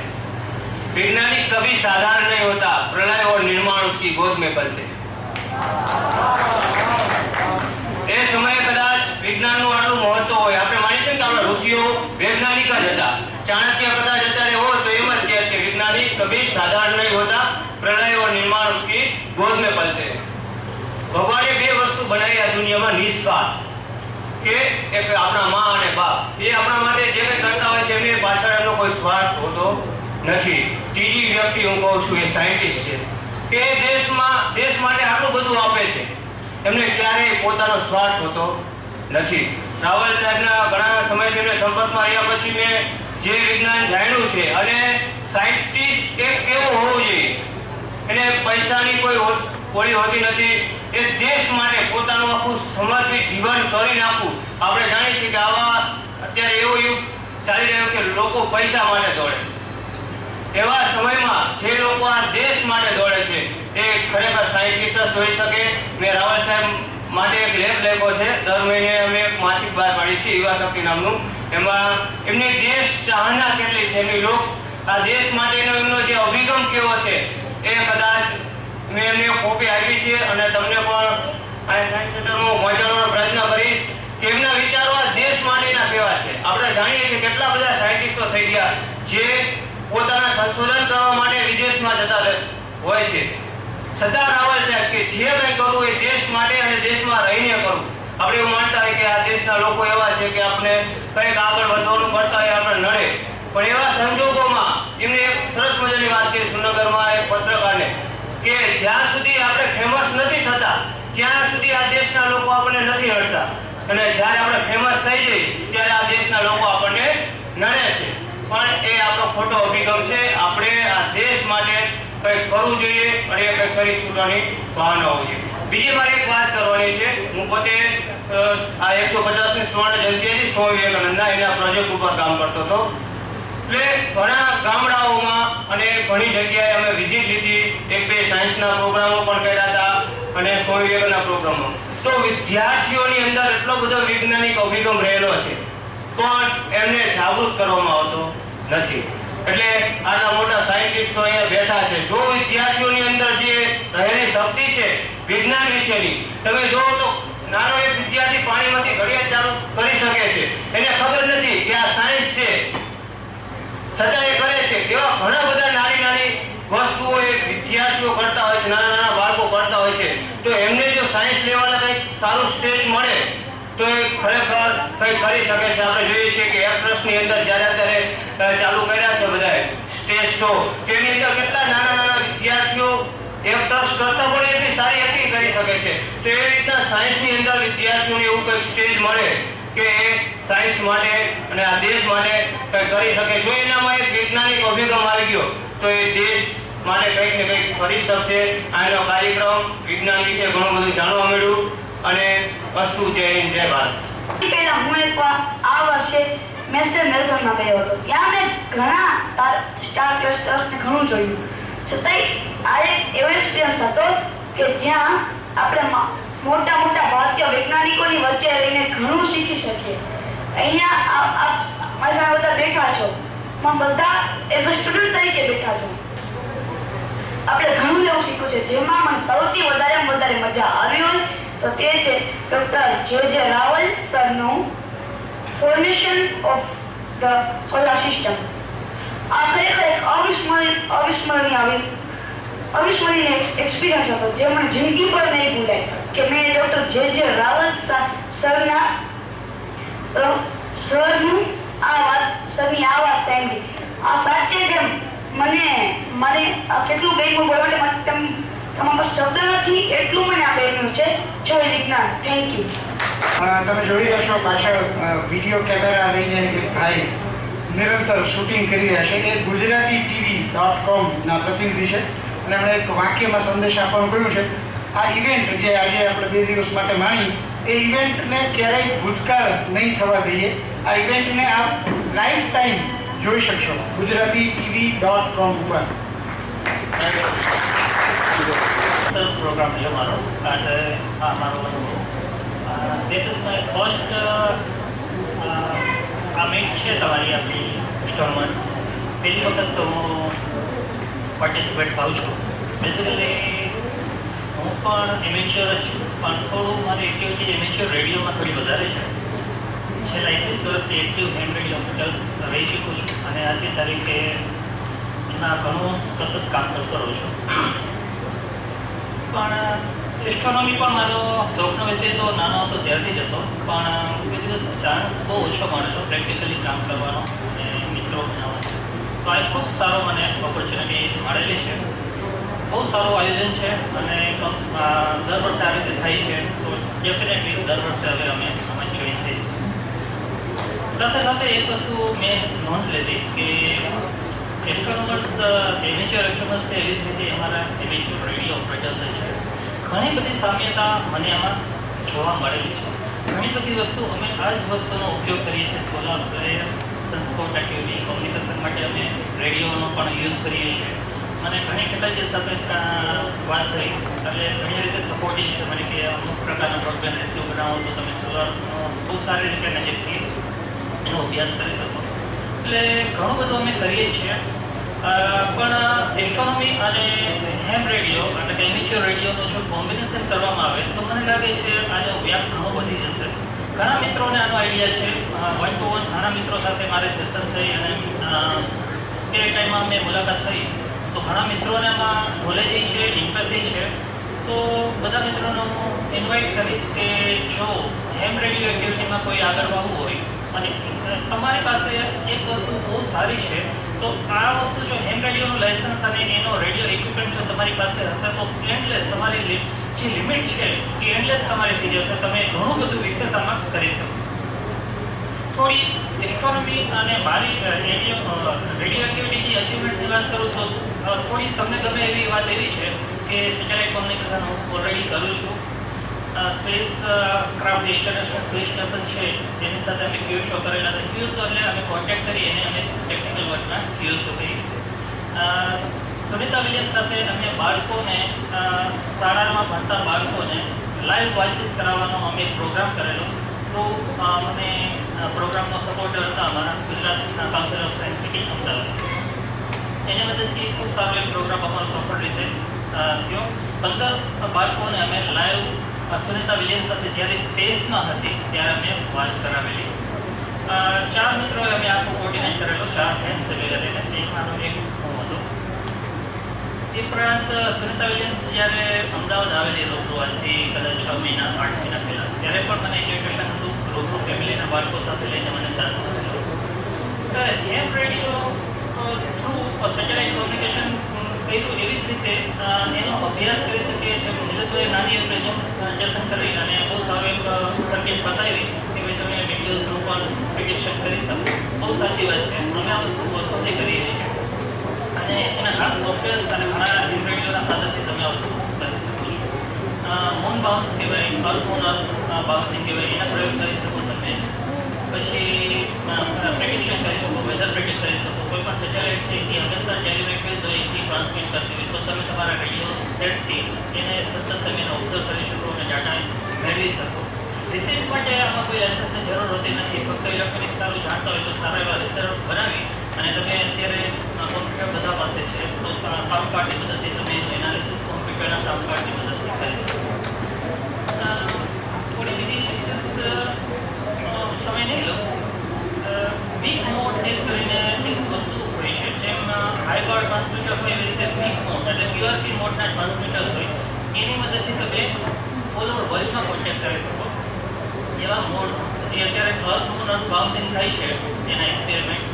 वैज्ञानिक कभी साधारण नहीं होता, प्रलय और निर्माण उसकी गोद में पलते. એ સમયે કદાચ વિજ્ઞાનનું આટલું મહત્વ હોય, આપણે માની છે કે આપણા ઋષિઓ વૈજ્ઞાનિક જ હતા. ચાણક્ય કદાચ અત્યારે હોય તો એમ જ કહે કે વૈજ્ઞાનિક કભી સાધારણ નહીં હોતા, પ્રલય और निर्माण उसकी गोद में पलते. ભગવાને બે વસ્તુ બનાવી આ દુનિયામાં નિસ્વાર્થ, કે એક આપણા માં અને બાપ, એ આપણા માટે જે કંઈ કરતા હોય છે એમની પાછળ એમનો કોઈ સ્વાર્થ હોતો નથી. ત્રીજી વ્યક્તિ હું કહું છું એ સાયન્ટિસ્ટ છે કે દેશ માટે આટલું બધું આપે છે, એમને ક્યારેય પોતાનો સ્વાર્થ હોતો નથી. રાવલ સાહેબના ઘણા સમયથી એમને સંપર્કમાં રહ્યા પછી મેં જે વિજ્ઞાન જાણ્યું છે, અને સાયન્ટિસ્ટ એક કેવો હોવો જોઈએ, એને પૈસાની કોઈ હોળી હોતી નથી. એ દેશ માટે પોતાનું આખું સમર્પિત જીવન કરી નાખવું. આપણે જાણીએ છીએ કે આવા અત્યારે એવો યુગ ચાલી રહ્યો કે લોકો પૈસા માટે દોડે. એવા સમયમાં જે લોકો આ દેશ માટે દોડે છે એ ખરેખર સાયન્ટિસ્ટ હોઈ શકે. મેં રાવલ સાહેબ માટે એક લેખ લખ્યો છે. દર મહિને અમે એક માસિક બહાર પાડીએ છીએ, યુવા શક્તિ નામનું. એમાં એમની દેશ ચાહના કેટલી છે, એમની લોક આ દેશ માટેનો એમનો જે અભિગમ કેવો છે એ કદાચ મેં એમને કોપી આપી છે અને તમને પણ આ સાયન્સ સેન્ટરમાં પહોંચાડવાનો પ્રયત્ન કરીશ કે એમના વિચારો આ દેશ માટેના કેવા છે. આપણે જાણીએ છીએ કેટલા બધા સાયન્ટિસ્ટો થઈ ગયા જે પોતાના સંશોધન કરવા માટે વિદેશમાં જતા હોય છે. સરદાર રાવલ સાહેબ કે જે કંઈ કરવું એ દેશ માટે અને દેશમાં રહીને કરવું. આપણે એવું માનતા હોય કે આ દેશના લોકો એવા છે કે આપણે કંઈક આગળ વધવાનું કરતા હોય આપણે નડે, પણ એવા સંજોગોમાં એમને એક સરસ મજાની વાત કરી સુરનગરમાં એક પત્રકારને કે જ્યાં સુધી આપણે ફેમસ નથી થતા ત્યાં સુધી આ દેશના લોકો આપણને નથી નડતા, અને જ્યારે આપણે ફેમસ થઈ જઈએ ત્યારે આ દેશના લોકો આપણને નડે છે. પણ એ આપણો ખોટો અભિગમ છે. આપણે આ દેશ માટે કંઈક કરવું જોઈએ અને એ કંઈક કરી છૂટવાની ભાવના હોવી જોઈએ. બીજી મારે એક વાત કરવાની છે. હું પોતે આ 150મી સુવર્ણ જયંતિ હતી સ્વામી વિવેકાનંદના, એના પ્રોજેક્ટ ઉપર કામ કરતો હતો. એટલે ઘણા ગામડાઓમાં અને ઘણી જગ્યાએ અમે વિઝિટ લીધી. 1-2 સાયન્સના પ્રોગ્રામો પણ કર્યા હતા અને સ્વામી વિવેકાનંદના પ્રોગ્રામો. તો વિદ્યાર્થીઓની અંદર એટલો બધો વૈજ્ઞાનિક અભિગમ રહેલો છે પણ એમને જાગૃત કરવામાં આવતો નથી. એટલે આટલા મોટા સાયન્ટિસ્ટો અહીંયા બેઠા છે. જો વિદ્યાર્થીઓની અંદર જે રહેલી શક્તિ છે વિજ્ઞાન વિશેની, તમે જોવો તો નાનો એક વિદ્યાર્થી પાણીમાંથી ઘડિયાળ ચાલુ કરી શકે છે, એને ખબર નથી કે આ સાયન્સ છે, છતાં એ કરે છે. એવા ઘણા બધા નાની નાની વસ્તુઓ એ વિદ્યાર્થીઓ કરતા હોય છે, નાના નાના બાળકો કરતા હોય છે. તો એમને જો સાયન્સ લેવાના કંઈક સારું સ્ટેજ મળે તો એ ખરેખર કંઈક કરી શકે છે. આપણે જોઈએ છીએ કે એક્ટ્રેસની અંદર જ્યારે અત્યારે ચાલુ કર્યા છે બધાએ સ્ટેજ શો, તેની અંદર કેટલા નાના નાના વિદ્યાર્થીઓ એક્ટર્સ કરતા પણ એટલી સારી એક્ટિંગ કરી શકે છે. તો એ રીતના સાયન્સની અંદર વિદ્યાર્થીઓને એવું કંઈક સ્ટેજ મળે કે એ સાયન્સ માટે અને આ દેશ માટે કંઈક કરી શકે. જો એનામાં એક વૈજ્ઞાનિક અભિગમ આવી ગયો તો એ દેશ માટે કંઈક ને કંઈક કરી શકશે. આનો કાર્યક્રમ વિજ્ઞાન વિશે ઘણું બધું જાણવા મળ્યું અને અસ્તુ જય હિન્દ, જય ભારત. પહેલા હું એકવાર આ વર્ષે મેસેજ મેલબોર્નમાં ગયો હતો. ત્યાં મેં ઘણા સ્ટાર ક્લસ્ટર્સને ઘણું જોયું, છતાંય આ એક એવો એક્સપિરિયન્સ હતો કે જ્યાં આપણે મોટા મોટા ભારતીય વૈજ્ઞાનિકોની વચ્ચે રહીને ઘણું શીખી શકીએ. અહીંયા મારી સાથે બધા બેઠા છો, પણ બધા એઝ અ સ્ટુડન્ટ તરીકે બેઠા છો. આપણે ઘણું એવું શીખ્યું છે. જેમાં મને સૌથી વધારે મજા આવી હોય તો તે છે ડોક્ટર જે રાવલ સરનું formation of the solar system. આ ખરેખર એક અવિસ્મરણીય એક્સપિરિયન્સ હતો જે મને જિંદગી પર નહીં ભૂલાય કે મેં ડોક્ટર જે રાવલ સરની આ વાત સાંભળી. આ સાચે જ મને કેટલું ગમ્યું બોલવા માટે તમારા પાસે શબ્દ નથી, એટલું મને આ ગમ્યું છે. જય વિજ્ઞાન. Thank you. તમે જોઈ રહ્યા છો પાછળ વિડીયો કેમેરા લઈને એક ભાઈ નિરંતર શૂટિંગ કરી રહ્યા છે. એ ગુજરાતીTV.com ના પ્રતિનિધિ છે અને એમણે એક વાક્યમાં સંદેશ આપવાનું કહ્યું છે. આ ઇવેન્ટ જે આજે આપણે 2 દિવસ માટે માણી, એ ઇવેન્ટને ક્યારેય ભૂતકાળ નહીં થવા દઈએ. આ ઇવેન્ટને આપ લાઈફ ટાઈમ જોઈ શકશો ગુજરાતીTV.com ઉપર. સરસ પ્રોગ્રામ છે મારો, આજે આ મારો અનુભવ. ધીસ ઇઝ માય ફર્સ્ટ આ મીટ છે તમારી આપણી સ્ટોરમાં. પહેલી વખત તો હું પાર્ટિસિપેટ થાઉં છું. બેઝિકલી હું પણ એમેચ્યોર જ છું, પણ થોડું મારી એક્ટિવિટી એમેચ્યોર રેડિયોમાં થોડી વધારે છે. છેલ્લા 21 વર્ષથી એક્ટિવ હેન્ડ રેડિયો રહી ચૂકું છું અને આજની તારીખે એના ઘણું સતત કામ કરતો રહું છું. પણ એસ્ટ્રોનોમી પણ મારો શોખનો વિષય તો નાનો હતો ત્યારથી જ હતો, પણ કોઈ દિવસ ચાન્સ બહુ ઓછો મળેલો પ્રેક્ટિકલી કામ કરવાનો અને મિત્રો બનાવવાનો. તો આ ખૂબ સારો મને ઓપોર્ચ્યુનિટી મળેલી છે. બહુ સારું આયોજન છે અને દર વર્ષે આ રીતે થાય છે. તો ડેફિનેટલી દર વર્ષે હવે અમે આમાં જોઈન થઈશું. સાથે સાથે એક વસ્તુ મેં નોંધ લીધી કે એસ્ટ્રોનોમર્સ એમેચ્યોર એસ્ટ્રોનોમર્સ છે, એવી જ રીતે અમારા એમેચ્યોર રેડિયો ઓપરેટર્સ છે. ઘણી બધી સામ્યતા મને આમાં જોવા મળેલી છે. ઘણી બધી વસ્તુ અમે આ જ વસ્તુનો ઉપયોગ કરીએ છીએ. સોલાર પ્લેયર, સંસ્પોર્ટ એક્ટિવિટી, કોમ્યુનિકેશન માટે અમે રેડિયોનો પણ યુઝ કરીએ છીએ. અને ઘણી કેટલાક સાથે વાત થઈ એટલે ઘણી રીતે સપોર્ટિવ છે. મને કે અમુક પ્રકારના બ્રોડબેન્ડ રેશિયો બનાવો તો તમે સોલારનો બહુ સારી રીતે નજીકથી એનો અભ્યાસ કરી શકો. એટલે ઘણું બધું અમે કરીએ છીએ. પણ એસ્ટ્રોનોમી અને હેમ રેડિયો એટલે કે એમેચ્યોર રેડિયોનું જો કોમ્બિનેશન કરવામાં આવે તો મને લાગે છે આનો વ્યાપ ઘણો વધી જશે. ઘણા મિત્રોને આનો આઈડિયા છે. 1 to 1 ઘણા મિત્રો સાથે મારે સેશન થઈ અને સ્ટે ટાઈમમાં મેં મુલાકાત થઈ તો ઘણા મિત્રોને આમાં નોલેજ છે, ઇન્ટરેસ્ટ છે. તો બધા મિત્રોને હું ઇન્વાઇટ કરીશ કે જો હેમ રેડિયો એક્ટિવિટીમાં કોઈ આગળ આવવું હોય અને તમારી પાસે એક વસ્તુ બહુ સારી છે તો આ વસ્તુ જો હેમ રેડિયોનું લાયસન્સ અને એનો રેડિયો ઇક્વિપમેન્ટ જો તમારી પાસે હશે તો એન્ડલેસ તમારી જે લિમિટ છે એ એન્ડલેસ તમારી થઈ જશે. તમે ઘણું બધું વિશેષ આમાં કરી શકશો. થોડી એસ્ટ્રોનોમી અને મારી રેડિયો એક્ટિવિટીની અચીવમેન્ટની વાત કરું તો થોડી તમને ગમે એવી વાત એવી છે કે સેટેલાઇટ કોમ્યુનિકેશન હું ઓલરેડી કરું છું. સ્પેસ ક્રાફ્ટ જે ઇન્ટરનેશનલ સ્પેસ સ્ટેશન છે તેની સાથે અમે ક્યુએસઓ કરેલા હતા. ક્યુએસઓ એટલે અમે કોન્ટેક્ટ કરી અને અમે ટેકનિકલ વર્કના ક્યુએસઓ કરી. સુનિતા વિલિયમ્સ સાથે અમે બાળકોને શાળામાં ભણતા બાળકોને લાઈવ વાતચીત કરાવવાનો અમે પ્રોગ્રામ કરેલો. તો મને પ્રોગ્રામનો સપોર્ટર હતા અમારા ગુજરાતના council of science city Ahmedabad. એની મદદથી ખૂબ સારો એક પ્રોગ્રામ અમારો સફળ રીતે થયો. 15 બાળકોને અમે લાઈવ સુનિતા વિલિયમ્સ સાથે જ્યારે સ્પેસમાં હતી ત્યારે અમે વાત કરાવેલી. 4 મિત્રોએ અમે આખું કોર્ડિનેટ કરેલું, 4 ફ્રેન્ડ્સ ભેગા થઈને, તેમાંનો એક હું હતો. એ ઉપરાંત સુનિતા વિલિયમ્સ જ્યારે અમદાવાદ આવેલી રૂબરૂ આજથી કદાચ 6 મહિના 8 મહિના પહેલાં, ત્યારે પણ મને ઇન્વિટેશન હતું રૂબરૂ ફેમિલીના બાળકો સાથે લઈને મને ચાન્સ મળેલો. એમ રેડિયો થ્રુ સેટેલાઇટ કોમ્યુનિકેશન કર્યું એવી જ રીતે એનો અભ્યાસ કરી શકીએ. નીરજભાઈ નાની પ્રેઝન્ટેશન કરી અને બહુ સારું એક સર્કિટ બતાવી કે ભાઈ તમે વિડીયોઝનું પણ પ્રિડિક્શન કરી શકો. બહુ સાચી વાત છે, અમે આ વસ્તુ વર્ષોથી કરીએ છીએ અને એના ઘણા સોફ્ટવેર અને ઘણા રેડિયોના સાધનથી તમે આ વસ્તુ કરી શકો છો. મૂન બાઉન્સ કહેવાય, અર્થ મૂન બાઉન્સિંગ કહેવાય, એના પ્રયોગ કરી શકો તમે. પછી પ્રેડિક્શન કરી શકો, વેધર પ્રેડિક્ટ કરી શકો. કોઈ પણ સેટેલાઇટ છે એ હંમેશા ટેલિમેટ્રીઝ હોય એ ટ્રાન્સમિટ કરતી હોય તો તમે તમારા રેડિયો સેટથી એને સતત તમે એને ઓબ્ઝર્વ કરી શકો અને ડેટા મેળવી શકો. રિસર્ચ માટે આમાં કોઈ લાયસન્સની જરૂર હોતી નથી. ફક્ત ઇલેક્ટ્રોનિક સારું જાણતા હોય તો સારા એવા રિસર્ચ બનાવી અને તમે અત્યારે કોમ્પ્યુટર બધા પાસે છે તો સાઉન્ડ કાર્ડની મદદથી તમે એનું એનાલિસિસ કોમ્પ્યુટરના સાઉન્ડ કાર્ડની મદદથી કરી શકો. થોડી બીજી વિશેષ સમય નહીં લો. વીક મોડ ટેસ્ટ કરીને એક વસ્તુ હોય છે, જેમ હાઈ પાવર ટ્રાન્સમીટર હોય એવી રીતે વીક મોડ એટલે ક્યુઆરપી મોડના ટ્રાન્સમીટર્સ હોય એની મદદથી તમે ઓલ ઓવર વર્લ્ડમાં કોન્ટેક્ટ કરી શકો. એવા મોડ્સ જે અત્યારે અર્થ મૂન અર્થ બાઉન્સિંગ થાય છે એના એક્સપેરિમેન્ટ,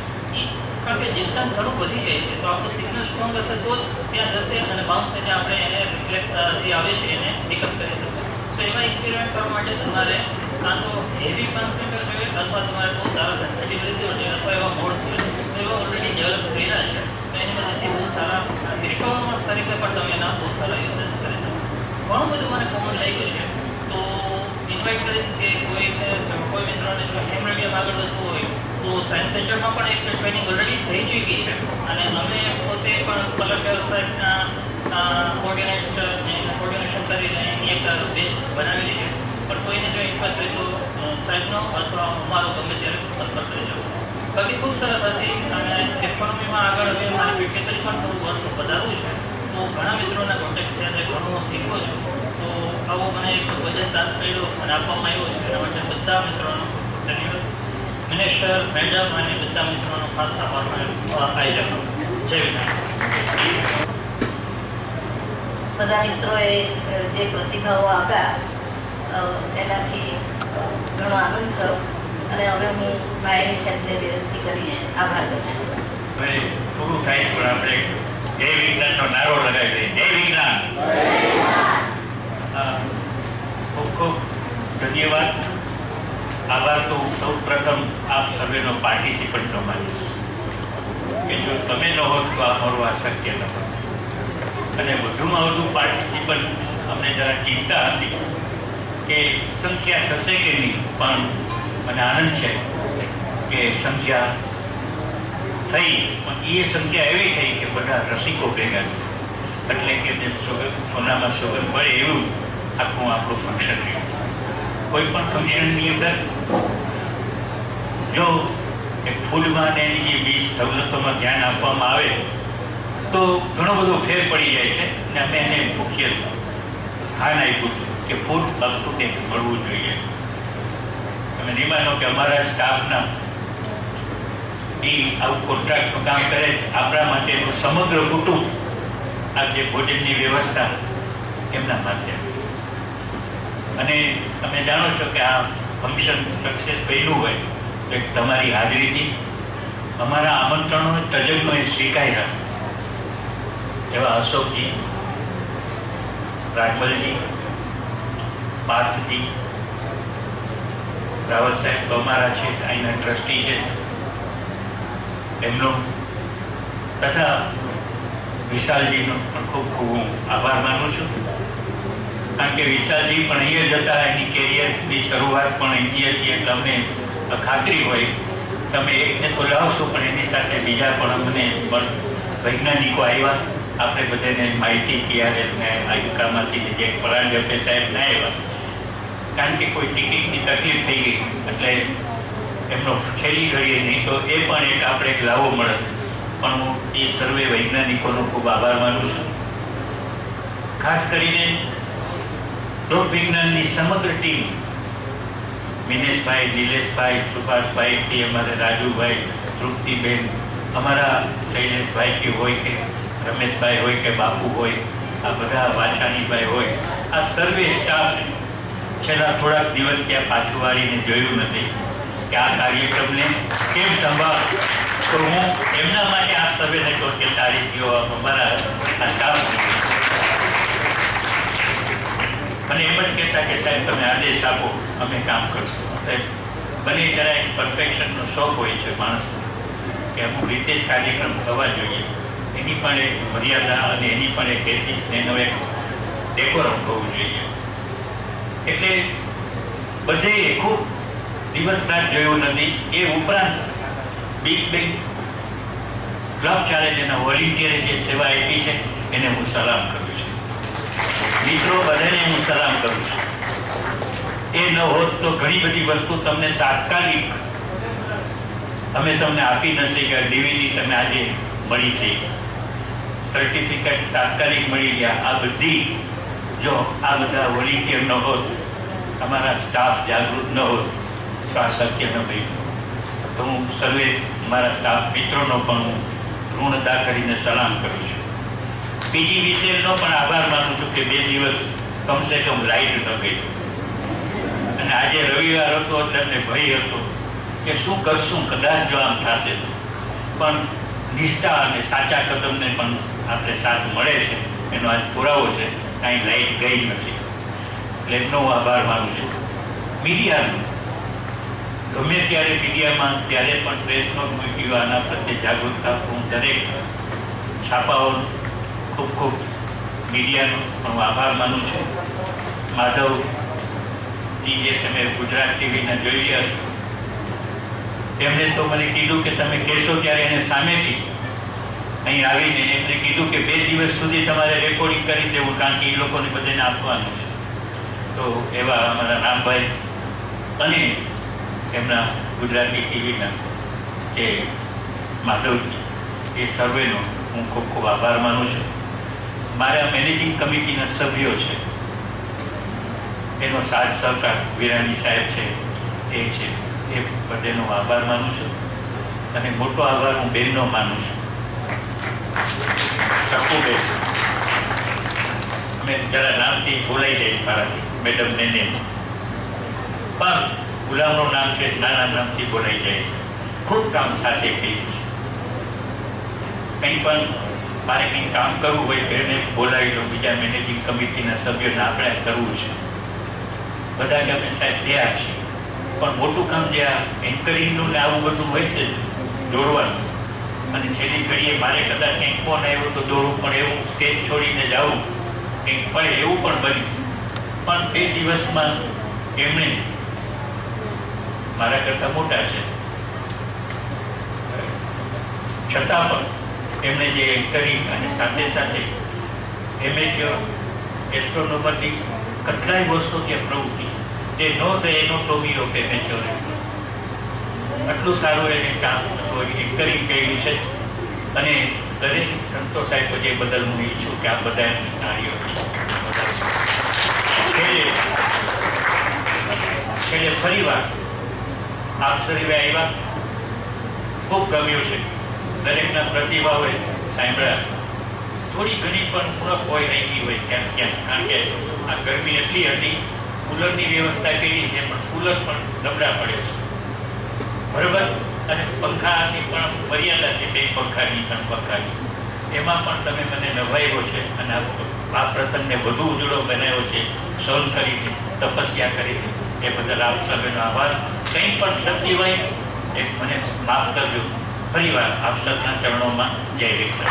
કારણ કે ડિસ્ટન્સ ઘણું વધી જાય છે તો આપણું સિગ્નલ સ્ટ્રોંગ હશે તો ત્યાં જશે અને બાઉન્સ થઈને આપણે એને રિફ્લેક્ટ જે આવે છે એને પિકઅપ કરી શકશું. તો એવા એક્સપેરિમેન્ટ કરવા માટે તમારે કાં તો હેવી ટ્રાન્સમીટર જોઈએ અથવા તમારે બહુ સારા સેન્સિટિવ રિસીવર જોઈએ અથવા એવા મોડ્સ જોઈએ. તો એવા ઓલરેડી ડેવલપ થયેલા છે તો એની મદદથી બહુ સારા એસ્ટ્રોનોમર્સ તરીકે પણ તમે એના બહુ સારા યુઝેસ કરી શકો. ઘણું બધું મને કોમન લાગ્યું છે તો ઇન્વાઇટ કરીશ કે કોઈ મિત્રોને જો હેમ રેડિયમ આગળ વધવું હોય તો સાયન્સ સેન્ટરમાં પણ એક ટ્રેનિંગ ઓલરેડી થઈ ચૂકી છે અને અમે પોતે પણ કલેક્ટર સાહેબના કોર્ડિનેશન કરીને એની એક બેચ બનાવેલી છે. પણ કોઈને જો ઇન્ટરેસ્ટ હોય તો સાહેબનો અથવા અમારો ગમે ત્યારે સંપર્ક કરી શકો. બાકી ખૂબ સરસ હતી અને ઇકોનોમીમાં આગળ હવે મારી પેકેજ પણ થોડું વર્ક વધારવું છે તો ઘણા મિત્રોના કોન્ટેક્ટ થયા છે, ઘણું શીખો છું. તો આવો મને એક વજન ચાન્સ મળ્યો અને આપવામાં આવ્યો છે એના માટે બધા મિત્રોનો ધન્યવાદ. મિનેશ સર, મેડમ અને બધા મિત્રોનો ખાસ આભાર આયોજક. જય વિજ્ઞાન. બધા મિત્રોએ જે પ્રતિભાવો આપ્યા એનાથી ઘણો આનંદ થયો અને હવે હું માયની સાહેબને વિનંતી કરીશ. આભાર દર્શન. હવે પૂરું થાય પણ આપણે જય વિજ્ઞાનનો નારો લગાવી દઈએ. જય વિજ્ઞાન. ખૂબ ખૂબ ધન્યવાદ. આભાર તો સૌ પ્રથમ આપ સર્વેનો પાર્ટિસિપન્ટનો માનીશ કે જો તમે ન હોત તો આ મારું આ શક્ય ન હોત. અને વધુમાં વધુ પાર્ટિસિપન્ટ અમને જરા ચિંતા હતી કે સંખ્યા થશે કે નહીં, પણ મને આનંદ છે કે સંખ્યા થઈ. પણ એ સંખ્યા એવી થઈ કે બધા રસિકો ભેગા એટલે કે જેમ સોનામાં સુગંધ મળે એવું આખું આપણું ફંક્શન રહ્યું. કોઈ પણ ફંક્શનની અંદર જો એક ફૂલમાં ને એની જે બીજ સવલતોમાં ધ્યાન આપવામાં આવે તો ઘણો બધો ફેર પડી જાય છે. અને અમે એને મુખ્ય સ્થાન આપ્યું કે ફૂડ અપ ટુ ડેટ મળવું જોઈએ. તમે નહીં માનો કે અમારા સ્ટાફના એ આવું કોન્ટ્રાક્ટનું કામ કરે આપણા માટેનું સમગ્ર કુટુંબ આ જે ભોજનની વ્યવસ્થા એમના માટે. અને તમે જાણો છો કે આ ફંક્શન સક્સેસ બન્યું હોય તો તમારી હાજરીથી અમારા આમંત્રણો તજજ્ઞોએ સ્વીકાર્યા એવા અશોકજી, રાજમલજી, પાર્થજી, રાવલ સાહેબ અમારા છે અહીંના ટ્રસ્ટી છે એમનો તથા વિશાલજીનો પણ ખૂબ ખૂબ હું આભાર માનું છું. કારણ કે વિશાલજી પણ અહીંયા જ હતા, એની કેરિયરની શરૂઆત પણ અહીંથી હતી એટલે અમને ખાતરી હોય તમે એકને તો લાવશો પણ એની સાથે બીજા પણ અમને પણ વૈજ્ઞાનિકો આવ્યા. આપણે બધાને માહિતી TRSને આયુકામાંથી જે પરાંજપે સાહેબ ના આવ્યા કારણ કે કોઈ ટિકિટની તકલીફ થઈ ગઈ એટલે એમનો છેલ્લી ઘડીએ નહીં તો એ પણ એક આપણે એક લાવો મળે. પણ હું એ સર્વે વૈજ્ઞાનિકોનો ખૂબ આભાર માનું છું. ખાસ કરીને લોક વિજ્ઞાનની સમગ્ર ટીમ, મિનેશભાઈ, નિલેશભાઈ, સુભાષભાઈ થી અમારે રાજુભાઈ, તૃપ્તિબેન, અમારા શૈલેષભાઈ કે હોય કે રમેશભાઈ હોય કે બાપુ હોય, આ બધા વાછાણીભાઈ હોય, આ સર્વે સ્ટાફ છેલ્લા થોડાક દિવસ ત્યાં પાછું વાળીને જોયું નથી કે આ કાર્યક્રમને કેમ સંભાળ. તો હું એમના માટે આ સર્વેને કહું કે તારીખીઓ અમારા આ સ્ટાફ અને એમ જ કહેતા કે સાહેબ તમે આદેશ આપો, અમે કામ કરશું. બને જરા એક પરફેક્શનનો શોખ હોય છે માણસ કે અમુક રીતે જ કાર્યક્રમ થવા જોઈએ, એની પણ એક મર્યાદા અને એની પણ એક એથિક્સ એનો એક ડેકોરમ હોવું જોઈએ. એટલે બધે ખૂબ દિવસ રાત જોયું નથી. એ ઉપરાંત બિગ બેંગ ક્લબ ચાલે જેના વોલેન્ટિયરે જે સેવા આપી છે એને હું સલામ કરું છું. મિત્રો બધાને હું સલામ કરું છું. એ ન હોત તો ઘણી બધી વસ્તુ તમને તાત્કાલિક અમે તમને આપી ન શક્યા. ડીવીડી તમે આજે મળી છે, સર્ટિફિકેટ તાત્કાલિક મળી ગયા. આ બધી જો આ બધા વોલેન્ટિયર ન હોત, અમારા સ્ટાફ જાગૃત ન હોત તો આ શક્ય ન બન્યું. તો હું સર્વે મારા સ્ટાફ મિત્રોનો પણ હું ઋણ અદા કરીને સલામ કરું છું. પીજીવીસીએલનો પણ આભાર માનું છું કે 2 દિવસ કમસે કમ લાઈટ ન ગઈ. અને આજે રવિવાર હતો એટલે અમને ભય હતો કે શું કરશું, કદાચ જો આમ થશે તો. પણ નિષ્ઠા અને સાચા કદમને પણ આપણે સાથ મળે છે એનો આજ પુરાવો છે. કાંઈ લાઈટ ગઈ નથી એટલે એમનો હું આભાર માનું છું. મીડિયાનો ગમે ત્યારે મીડિયામાં ત્યારે પણ પ્રેસ નોટ મૂક્યું આના પ્રત્યે જાગૃતતા. હું દરેક છાપાઓ ખૂબ ખૂબ મીડિયાનો પણ હું આભાર માનું છું. માધવજી જે તમે ગુજરાત ટીવીના જોઈ રહ્યા છો, તેમણે તો મને કીધું કે તમે કહેશો ત્યારે એને સામેથી અહીં આવીને એમને કીધું કે 2 દિવસ સુધી તમારે રેકોર્ડિંગ કરી દેવું, કારણ કે એ લોકોને બધાને આપવાનું છે. તો એવા અમારા રામભાઈ અને એમના ગુજરાતી ટીવીના જે માધવજી, એ સર્વેનો હું ખૂબ ખૂબ આભાર માનું છું. મારા મેનેજિંગ કમિટીના સભ્યો છે એનો સાથ સહકાર વિરાણી સાહેબ છે, એ છે, એ બધાનો આભાર માનું છું. અને મોટો આભાર હું બહેનનો માનું છું, શકુબેન. અમે જરા નામથી બોલાઈ જાય મારાથી, મેડમ મેને, પણ ગુલામનું નામ છે, નાના નામથી બોલાઈ જાય. ખૂબ કામ સાથે કર્યું છે. કંઈ પણ મારે કંઈ કામ કરવું હોય તો એને બોલાવી લો, બીજા મેનેજિંગ કમિટીના સભ્યોને આપણે કરવું છે. બધા કે અમે સાહેબ તૈયાર છીએ, પણ મોટું કામ જે આ એન્કરિંગનું ને આવું બધું હોય છે દોડવાનું, અને છેલ્લી ઘડીએ મારે કદાચ કંઈક ફોન આવ્યો તો દોડવું પણ એવું, સ્ટેજ છોડીને જવું કંઈક પડે એવું પણ બન્યું. પણ 2 દિવસમાં એમણે મારા કરતાં મોટા છે છતાં પણ એમણે જે એન્કરિંગ અને સાથે સાથે એમેચ્યોર એસ્ટ્રોનોમરની કેટલાય વર્ષો ત્યાં પ્રવૃત્તિ તે નો ધ એનોટોમી ઓફ એમેચ્યોર, આટલું સારું એને કામ એન્કરિંગ કર્યું છે. અને દરેક સંતોષ આપ્યો જે બદલ હું ઈચ્છું કે આ બધા નારીઓ છેલ્લે ફરી વાર આપ સર્વે આવ્યા, ખૂબ ગમ્યું છે. દરેકના પ્રતિભાવે સાંભળ્યા. થોડી ઘણી પણ પૂરક હોય રહી ગઈ હોય ક્યાંક ક્યાંક, કારણ કે આ ગરમી એટલી હતી. કુલરની વ્યવસ્થા કરી છે પણ કુલર પણ નબળા પડે છે, બરાબર. અને પંખાની પણ મર્યાદા છે, 2 પંખાની 3 પંખાની. એમાં પણ તમે મને નવાયો છે અને આ પ્રસંગને વધુ ઉજળો બનાવ્યો છે, સહન કરીને, તપસ્યા કરીને. એ બદલ આપ સર્વેનો આભાર. કંઈ પણ શક્તિ હોય એ મને માફ કરજો. ફરી વાર આપ સૌના ચરણોમાં જય વિઠ્ઠલ.